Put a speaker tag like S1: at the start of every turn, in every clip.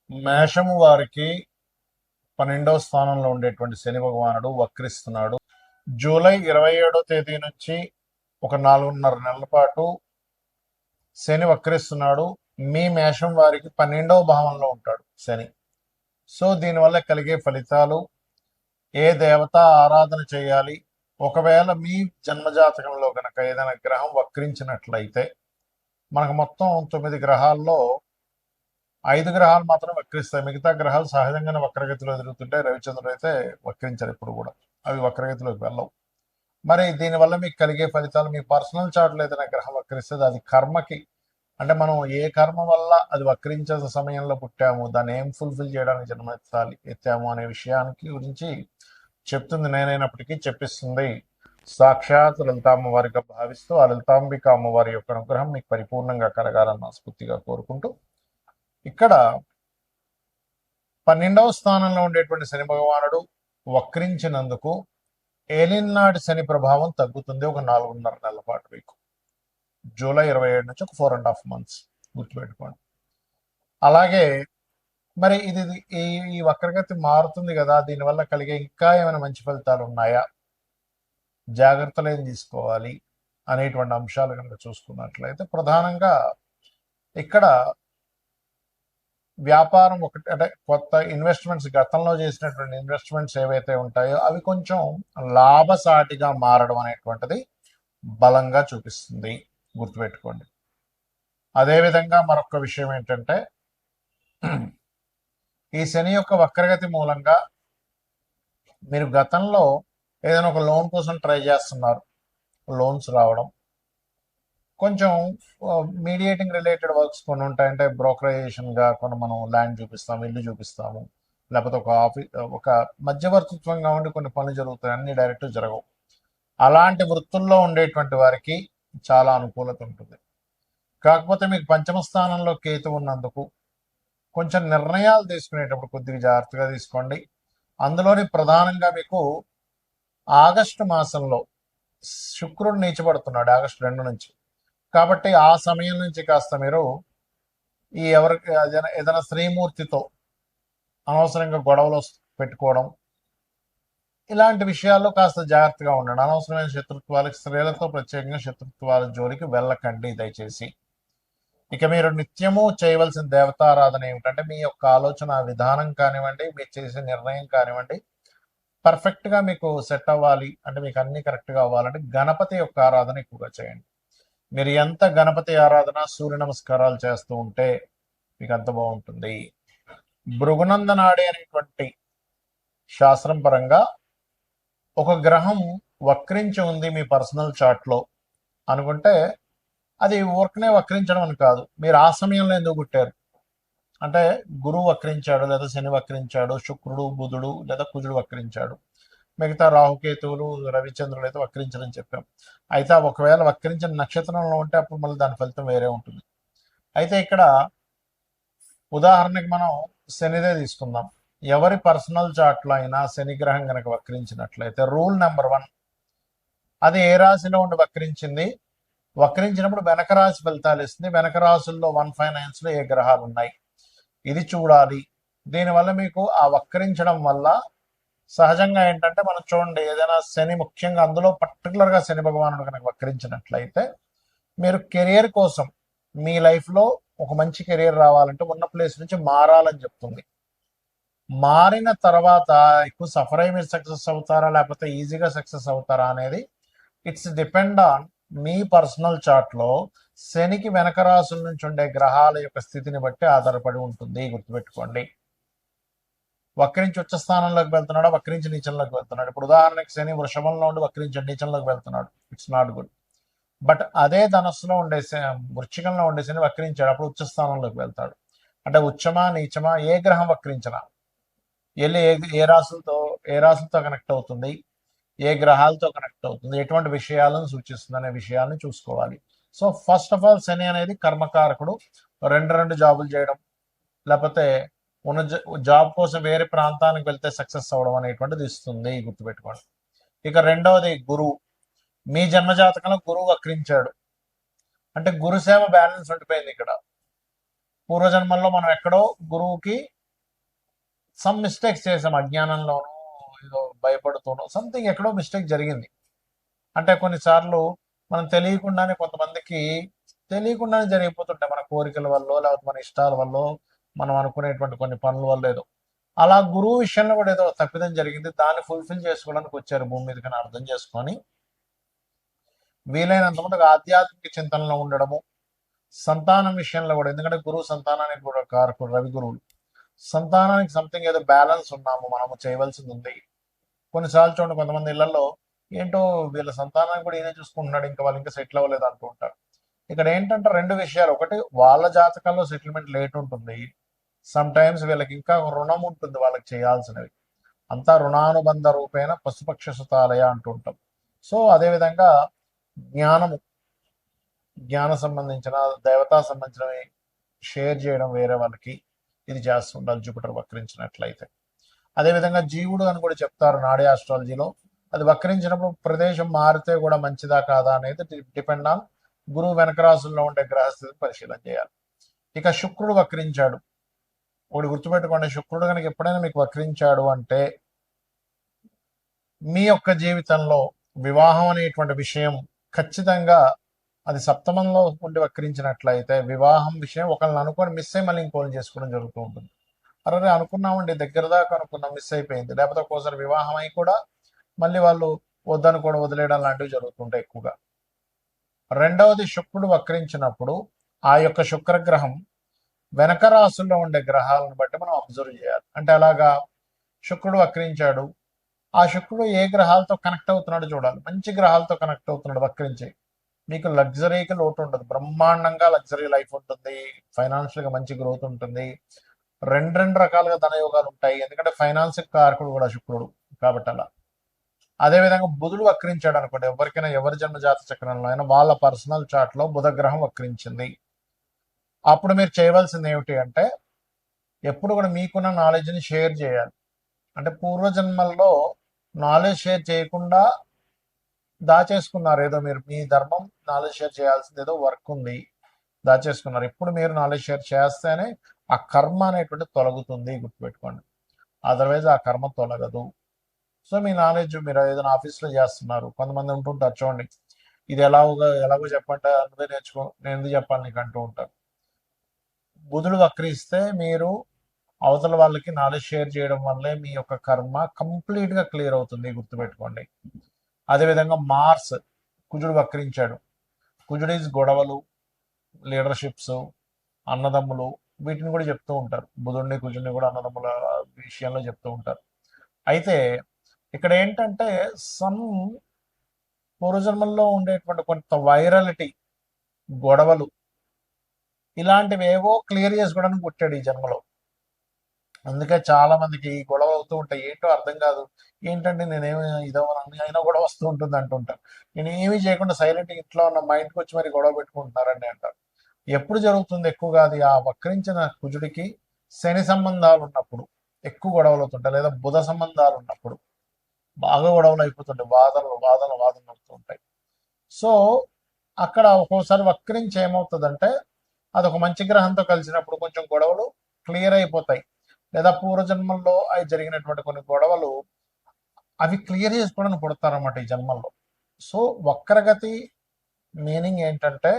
S1: మేషము వారికి 12వ స్థానంలో ఉండేటువంటి శని భగవానుడు వక్రిస్తున్నాడు. జూలై 27వ తేదీ నుంచి ఒక 4.5 నెలల పాటు శని వక్రిస్తున్నాడు. మీ మేషం వారికి 12వ భావంలో ఉంటాడు శని. సో దీనివల్ల కలిగే ఫలితాలు, ఏ దేవత ఆరాధన చేయాలి, ఒకవేళ మీ జన్మజాతకంలో కనుక ఏదైనా గ్రహం వక్రించినట్లయితే, మనకు మొత్తం 9 గ్రహాల్లో 5 గ్రహాలు మాత్రం వక్రిస్తాయి. మిగతా గ్రహాలు సహజంగానే వక్రగతిలో తిరుగుతుంటాయి. రవిచంద్రుడు అయితే వక్రించారు ఎప్పుడు కూడా, అవి వక్రగతిలోకి వెళ్ళవు. మరి దీనివల్ల మీకు కలిగే ఫలితాలు, మీ పర్సనల్ చార్ట్లో ఏదైనా గ్రహం వక్రిస్తే అది కర్మకి, అంటే మనం ఏ కర్మ వల్ల అది వక్రించే సమయంలో పుట్టాము, దాన్ని ఏం ఫుల్ఫిల్ చేయడానికి జన్మెత్తాలి ఎత్తాము అనే విషయానికి గురించి చెప్తుంది నేనైనప్పటికీ చెప్పిస్తుంది సాక్షాత్ లలితామ్మ వారిగా భావిస్తూ, ఆ లలితాంబిక అమ్మవారి యొక్క అనుగ్రహం మీకు పరిపూర్ణంగా కలగాలని మనస్ఫూర్తిగా కోరుకుంటూ, ఇక్కడ 12వ స్థానంలో ఉండేటువంటి శని భగవానుడు వక్రించినందుకు ఏలినాటి శని ప్రభావం తగ్గుతుంది ఒక 4.5 నెలల పాటు. మీకు జూలై 27 నుంచి ఒక 4.5 months గుర్తుపెట్టుకోండి. అలాగే మరి ఇది ఈ వక్రగతి మారుతుంది కదా, దీనివల్ల కలిగే ఇంకా ఏమైనా మంచి ఫలితాలు ఉన్నాయా, జాగ్రత్తలు ఏం తీసుకోవాలి అనేటువంటి అంశాలు కనుక చూసుకున్నట్లయితే, ప్రధానంగా ఇక్కడ వ్యాపారం ఒకటి, అంటే కొత్త ఇన్వెస్ట్మెంట్స్, గతంలో చేసినటువంటి ఇన్వెస్ట్మెంట్స్ ఏవైతే ఉంటాయో అవి కొంచెం లాభసాటిగా మారడం అనేటువంటిది బలంగా చూపిస్తుంది, గుర్తుపెట్టుకోండి. అదేవిధంగా మరొక విషయం ఏంటంటే, ఈ శని యొక్క వక్రగతి మూలంగా మీరు గతంలో ఏదైనా ఒక లోన్ కోసం ట్రై చేస్తున్నారు, లోన్స్ రావడం, కొంచెం మీడియేటింగ్ రిలేటెడ్ వర్క్స్ కొన్ని ఉంటాయి. అంటే బ్రోకరైజేషన్గా కొన్ని మనం ల్యాండ్ చూపిస్తాము, ఇల్లు చూపిస్తాము, లేకపోతే ఒక మధ్యవర్తిత్వంగా ఉండి కొన్ని పనులు జరుగుతాయి, అన్ని డైరెక్ట్ జరగవు. అలాంటి వృత్తుల్లో ఉండేటువంటి వారికి చాలా అనుకూలత ఉంటుంది. కాకపోతే మీకు పంచమ స్థానంలో కేతు ఉన్నందుకు కొంచెం నిర్ణయాలు తీసుకునేటప్పుడు కొద్దిగా జాగ్రత్తగా తీసుకోండి. అందులోని ప్రధానంగా మీకు ఆగస్టు మాసంలో శుక్రుడు నీచబడుతున్నాడు ఆగస్టు 2 నుంచి. కాబట్టి ఆ సమయం నుంచి కాస్త మీరు ఈ ఎవరికి ఏదైనా స్త్రీమూర్తితో అనవసరంగా గొడవలు పెట్టుకోవడం, ఇలాంటి విషయాల్లో కాస్త జాగ్రత్తగా ఉండండి. అనవసరమైన శత్రుత్వాలకు, స్త్రీలతో ప్రత్యేకంగా శత్రుత్వాల జోలికి వెళ్ళకండి దయచేసి. ఇక మీరు నిత్యము చేయవలసిన దేవతారాధన ఏమిటంటే, మీ యొక్క ఆలోచన విధానం కానివ్వండి, మీరు చేసే నిర్ణయం కానివ్వండి, పర్ఫెక్ట్గా మీకు సెట్ అవ్వాలి అంటే, మీకు అన్ని కరెక్ట్గా అవ్వాలంటే గణపతి యొక్క ఆరాధన ఎక్కువగా చేయండి. మీరు ఎంత గణపతి ఆరాధన, సూర్య నమస్కారాలు చేస్తూ ఉంటే మీకు అంత బాగుంటుంది. భృగునందనాడి అనేటువంటి శాస్త్రం పరంగా ఒక గ్రహం వక్రించి ఉంది మీ పర్సనల్ చార్ట్లో అనుకుంటే, అది ఊరికనే వక్రించడం అని కాదు, మీరు ఆ సమయంలో ఎందుకు పుట్టారు అంటే, గురువు వక్రించాడు, లేదా శని వక్రించాడు, శుక్రుడు, బుధుడు లేదా కుజుడు వక్రించాడు, మిగతా రాహుకేతువులు, రవిచంద్రులు అయితే వక్రించడం చెప్పాం. అయితే ఒకవేళ వక్రించిన నక్షత్రంలో ఉంటే అప్పుడు మళ్ళీ దాని ఫలితం వేరే ఉంటుంది. అయితే ఇక్కడ ఉదాహరణకి మనం శనిదే తీసుకుందాం. ఎవరి పర్సనల్ చార్ట్లో అయినా శని గ్రహం కనుక వక్రించినట్లయితే రూల్ నెంబర్ 1, అది ఏ రాశిలో ఉండి వక్రించింది, వక్రించినప్పుడు వెనక రాశి ఫలితాలు ఇస్తుంది. వెనక రాశుల్లో 159లో ఏ గ్రహాలు ఉన్నాయి ఇది చూడాలి. దీనివల్ల మీకు ఆ వక్రించడం వల్ల సహజంగా ఏంటంటే, మనం చూడండి, ఏదైనా శని, ముఖ్యంగా అందులో పర్టికులర్గా శని భగవానుడు కనుక వక్రించినట్లయితే, మీరు కెరియర్ కోసం మీ లైఫ్లో ఒక మంచి కెరియర్ రావాలంటే ఉన్న ప్లేస్ నుంచి మారాలని చెప్తుంది. మారిన తర్వాత ఎక్కువ సఫర్ అయ్యి మీరు సక్సెస్ అవుతారా, లేకపోతే ఈజీగా సక్సెస్ అవుతారా అనేది ఇట్స్ డిపెండ్ ఆన్ మీ పర్సనల్ చార్ట్లో శనికి వెనక రాసుల నుంచి ఉండే గ్రహాల యొక్క స్థితిని బట్టి ఆధారపడి ఉంటుంది, గుర్తుపెట్టుకోండి. వక్రించి ఉచ్చ స్థానంలోకి వెళ్తున్నాడు, వక్రించి నీచంలోకి వెళ్తున్నాడు. ఇప్పుడు ఉదాహరణకి శని వృషభంలో ఉండి వక్రించి నీచంలోకి వెళ్తున్నాడు, ఇట్స్ నాట్ గుడ్. బట్ అదే ధనస్సులో ఉండే వృశ్చికంలో ఉండే శని వక్రించాడు, అప్పుడు ఉచ్చ స్థానంలోకి వెళ్తాడు. అంటే ఉచ్చమా నీచమా, ఏ గ్రహం వక్రించినా వెళ్ళి ఏ రాసులతో కనెక్ట్ అవుతుంది, ఏ గ్రహాలతో కనెక్ట్ అవుతుంది, ఎటువంటి విషయాలను సూచిస్తుంది అనే విషయాలను చూసుకోవాలి. సో ఫస్ట్ ఆఫ్ ఆల్ శని అనేది కర్మకారకుడు. రెండు జాబులు చేయడం, లేకపోతే ఉన్న జాబ్ కోసం వేరే ప్రాంతానికి వెళ్తే సక్సెస్ అవ్వడం అనేటువంటిది ఇస్తుంది, గుర్తుపెట్టుకోండి. ఇక రెండవది గురువు. మీ జన్మజాతకంలో గురువు వక్రించాడు అంటే గురుసేవ బ్యాలెన్స్ ఉండిపోయింది. ఇక్కడ పూర్వజన్మల్లో మనం ఎక్కడో గురువుకి సమ్ మిస్టేక్స్ చేసాం, అజ్ఞానంలోనో ఏదో భయపడుతూనో సంథింగ్ ఎక్కడో మిస్టేక్ జరిగింది. అంటే కొన్నిసార్లు మనం తెలియకుండానే, కొంతమందికి తెలియకుండానే జరిగిపోతుంటాయి, మన కోరికల వల్ల లేకపోతే మన ఇష్టాల వల్ల, మనం అనుకునేటువంటి కొన్ని పనుల వల్ల ఏదో. అలా గురువు విషయంలో కూడా ఏదో తప్పిదం జరిగింది, దాన్ని ఫుల్ఫిల్ చేసుకోవడానికి వచ్చారు భూమి మీదకని అర్థం చేసుకొని వీలైనంత మటుకు ఆధ్యాత్మిక చింతనలో ఉండడము, సంతానం విషయంలో కూడా, ఎందుకంటే గురువు సంతానానికి కూడా కారకుడు, రవి గురువులు. సంతానానికి సంథింగ్ ఏదో బ్యాలెన్స్ ఉన్నాము, మనము చేయవలసింది ఉంది. కొన్నిసార్లు చూడండి, కొంతమంది ఇళ్లలో ఏంటో వీళ్ళ సంతానాన్ని కూడా ఈయనే చూసుకుంటున్నాడు, ఇంకా వాళ్ళు ఇంకా సెటిల్ అవ్వలేదు అంటూ ఉంటారు. ఇక్కడ ఏంటంటే రెండు విషయాలు, ఒకటి వాళ్ళ జాతకాల్లో సెటిల్మెంట్ లేట్ ఉంటుంది, సమ్ టైమ్స్ వీళ్ళకి ఇంకా రుణం ఉంటుంది వాళ్ళకి చేయాల్సినవి, అంతా రుణానుబంధ రూపేణ పశుపక్ష సుతాలయ అంటూ ఉంటాం. సో అదేవిధంగా జ్ఞానము, జ్ఞాన సంబంధించిన దేవతా సంబంధించినవి షేర్ చేయడం వేరే వాళ్ళకి, ఇది చేస్తూ ఉండాలి జూపిటర్ వక్రించినట్లయితే. అదేవిధంగా జీవుడు అని కూడా చెప్తారు నాడీ ఆస్ట్రాలజీలో, అది వక్రించినప్పుడు ప్రదేశం మారితే కూడా మంచిదా కాదా అనేది డిపెండ్ ఆన్ గురువు వెనక రాసుల్లో ఉండే గ్రహస్థితిని పరిశీలన చేయాలి. ఇక శుక్రుడు వక్రించాడు, ఒకటి గుర్తుపెట్టుకోండి, శుక్రుడు కనుక ఎప్పుడైనా మీకు వక్రించాడు అంటే మీ యొక్క జీవితంలో వివాహం అనేటువంటి విషయం ఖచ్చితంగా, అది సప్తమంలో ఉండి వక్రించినట్లయితే వివాహం విషయం ఒకళ్ళని అనుకొని మిస్ అయ్యి మళ్ళీ ఇంకోళ్ళని చేసుకోవడం జరుగుతూ ఉంటుంది. అరే అనుకున్నామండి, దగ్గర దాకా అనుకున్నాం, మిస్ అయిపోయింది, లేకపోతే ఒక్కోసారి వివాహం అయి కూడా మళ్ళీ వాళ్ళు వద్దని కూడా వదిలేయడం లాంటివి జరుగుతుంటాయి ఎక్కువగా. రెండవది, శుక్రుడు వక్రించినప్పుడు ఆ యొక్క శుక్రగ్రహం వెనక రాసుల్లో ఉండే గ్రహాలను బట్టి మనం అబ్జర్వ్ చేయాలి. అంటే అలాగా శుక్రుడు వక్రించాడు, ఆ శుక్రుడు ఏ గ్రహాలతో కనెక్ట్ అవుతున్నాడు చూడాలి. మంచి గ్రహాలతో కనెక్ట్ అవుతున్నాడు వక్రించి, మీకు లగ్జరీకి లోటు ఉండదు, బ్రహ్మాండంగా లగ్జరీ లైఫ్ ఉంటుంది, ఫైనాన్షియల్గా మంచి గ్రోత్ ఉంటుంది, రెండు రకాలుగా ధనయోగాలు ఉంటాయి, ఎందుకంటే ఫైనాన్స్ కారకుడు కూడా శుక్రుడు కాబట్టి అలా. అదేవిధంగా బుధుడు వక్రించాడు అనుకోండి, ఎవరికైనా ఎవరి జన్మజాత చక్రంలో అయినా వాళ్ళ పర్సనల్ చార్ట్ లో బుధ గ్రహం వక్రించింది, అప్పుడు మీరు చేయవలసింది ఏమిటి అంటే ఎప్పుడు కూడా మీకున్న నాలెడ్జ్ని షేర్ చేయాలి. అంటే పూర్వజన్మల్లో నాలెడ్జ్ షేర్ చేయకుండా దాచేసుకున్నారు, ఏదో మీరు మీ ధర్మం నాలెడ్జ్ షేర్ చేయాల్సింది ఏదో వర్క్ ఉంది దాచేసుకున్నారు. ఇప్పుడు మీరు నాలెడ్జ్ షేర్ చేస్తేనే ఆ కర్మ అనేటువంటి తొలగుతుంది, గుర్తుపెట్టుకోండి, అదర్వైజ్ ఆ కర్మ తొలగదు. సో మీ నాలెడ్జ్, మీరు ఏదైనా ఆఫీస్లో చేస్తున్నారు, కొంతమంది ఉంటుంటారు చూడండి, ఇది ఎలాగో చెప్పంటే నువ్వే నేర్చుకో, నేను ఎందుకు చెప్పాలి నీకు అంటూ ఉంటారు. బుధుడు వక్రిస్తే మీరు అవతల వాళ్ళకి నాలెడ్జ్ షేర్ చేయడం వల్లే మీ యొక్క కర్మ కంప్లీట్గా క్లియర్ అవుతుంది, గుర్తుపెట్టుకోండి. అదేవిధంగా మార్స్, కుజుడు వక్రించాడు, కుజుడు ఈజ్ గొడవలు, లీడర్షిప్స్, అన్నదమ్ములు, వీటిని కూడా చెప్తూ ఉంటారు, బుధుడిని కుజుడిని కూడా అన్నదమ్ముల విషయంలో చెప్తూ ఉంటారు. అయితే ఇక్కడ ఏంటంటే సమ్ పూర్వజన్మల్లో ఉండేటువంటి కొంత వైరాలిటీ, గొడవలు, ఇలాంటివి ఏవో క్లియర్ చేసుకోవడానికి పుట్టాడు ఈ జన్మలో. అందుకే చాలా మందికి గొడవ అవుతూ ఉంటాయి, ఏంటో అర్థం కాదు, ఏంటంటే నేనేమి ఇదవని అయినా గొడవ వస్తూ ఉంటుంది అంటుంటారు. నేను ఏమీ చేయకుండా సైలెంట్ ఇంట్లో ఉన్న మైండ్కి వచ్చి మరి గొడవ పెట్టుకుంటున్నారని అంటారు. ఎప్పుడు జరుగుతుంది ఎక్కువగా అది, ఆ వక్రించిన కుజుడికి శని సంబంధాలు ఉన్నప్పుడు ఎక్కువ గొడవలు అవుతుంటాయి, లేదా బుధ సంబంధాలు ఉన్నప్పుడు బాగా గొడవలు అయిపోతుంటాయి, వాదనలు అవుతూ ఉంటాయి. సో అక్కడ ఒక్కోసారి వక్రించి ఏమవుతుందంటే అదొక మంచి గ్రహంతో కలిసినప్పుడు కొంచెం గొడవలు క్లియర్ అయిపోతాయి, లేదా పూర్వజన్మల్లో అవి జరిగినటువంటి కొన్ని గొడవలు అవి క్లియర్ చేసుకోవడానికి పుడతారన్నమాట ఈ జన్మల్లో. సో వక్రగతి మీనింగ్ ఏంటంటే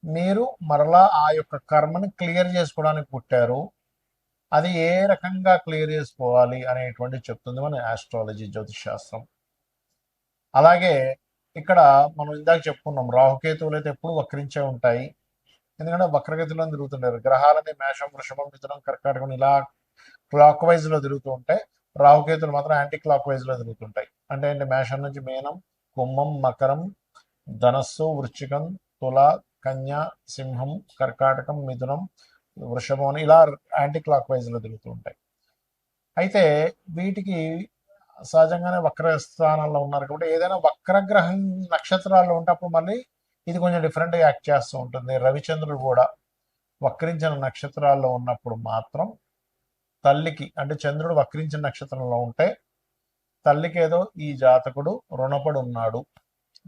S1: మీరు మరలా ఆ యొక్క కర్మని క్లియర్ చేసుకోవడానికి పుట్టారు, అది ఏ రకంగా క్లియర్ చేసుకోవాలి అనేటువంటి చెప్తుంది మన ఆస్ట్రాలజీ, జ్యోతిష్ శాస్త్రం. అలాగే ఇక్కడ మనం ఇందాక చెప్పుకున్నాం, రాహుకేతువులు అయితే ఎప్పుడు వక్రించే ఉంటాయి, ఎందుకంటే వక్రగతిలో తిరుగుతుంటారు. గ్రహాలని మేషం, వృషభం, మిథునం, కర్కాటకం ఇలా క్లాక్ వైజ్ లో తిరుగుతూ ఉంటాయి, రాహుకేతులు మాత్రం యాంటీ క్లాక్ వైజ్ లో తిరుగుతుంటాయి. అంటే ఏంటి, మేషం నుంచి మీనం, కుంభం, మకరం, ధనస్సు, వృశ్చికం, తుల, కన్య, సింహం, కర్కాటకం, మిథునం, వృషభం అని ఇలా యాంటీ క్లాక్ వైజ్ లో తిరుగుతూ ఉంటాయి. అయితే వీటికి సహజంగానే వక్ర స్థానాల్లో ఉన్నారు కాబట్టి ఏదైనా వక్రగ్రహం నక్షత్రాల్లో ఉంటే అప్పుడు మళ్ళీ ఇది కొంచెం డిఫరెంట్గా యాక్ట్ చేస్తూ ఉంటుంది. రవిచంద్రుడు కూడా వక్రించిన నక్షత్రాల్లో ఉన్నప్పుడు మాత్రం తల్లికి, అంటే చంద్రుడు వక్రించిన నక్షత్రంలో ఉంటే తల్లికి ఏదో ఈ జాతకుడు రుణపడి ఉన్నాడు,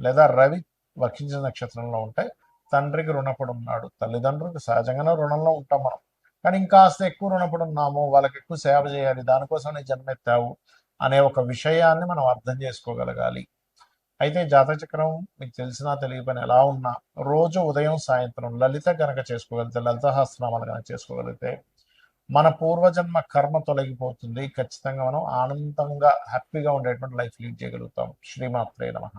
S1: లేదా రవి వక్రించిన నక్షత్రంలో ఉంటే తండ్రికి రుణపడి ఉన్నాడు, తల్లిదండ్రులకు సహజంగానే రుణంలో ఉంటాం మనం, కానీ ఇంకాస్త ఎక్కువ రుణపడి ఉన్నాము, వాళ్ళకి ఎక్కువ సేవ చేయాలి, దానికోసం నీ జన్మెత్తావు అనే ఒక విషయాన్ని మనం అర్థం చేసుకోగలగాలి. అయితే జాతక చక్రం మీకు తెలిసినా తెలియకపోయినా ఎలా ఉన్నా రోజు ఉదయం సాయంత్రం లలిత గనక చేసుకోగలిగితే, లలిత సహస్రనామాలు గనక చేసుకోగలిగితే మన పూర్వజన్మ కర్మ తొలగిపోతుంది. ఖచ్చితంగా మనం ఆనందంగా హ్యాపీగా ఉండేటువంటి లైఫ్ లీడ్ చేయగలుగుతాం. శ్రీమాత్రే నమః.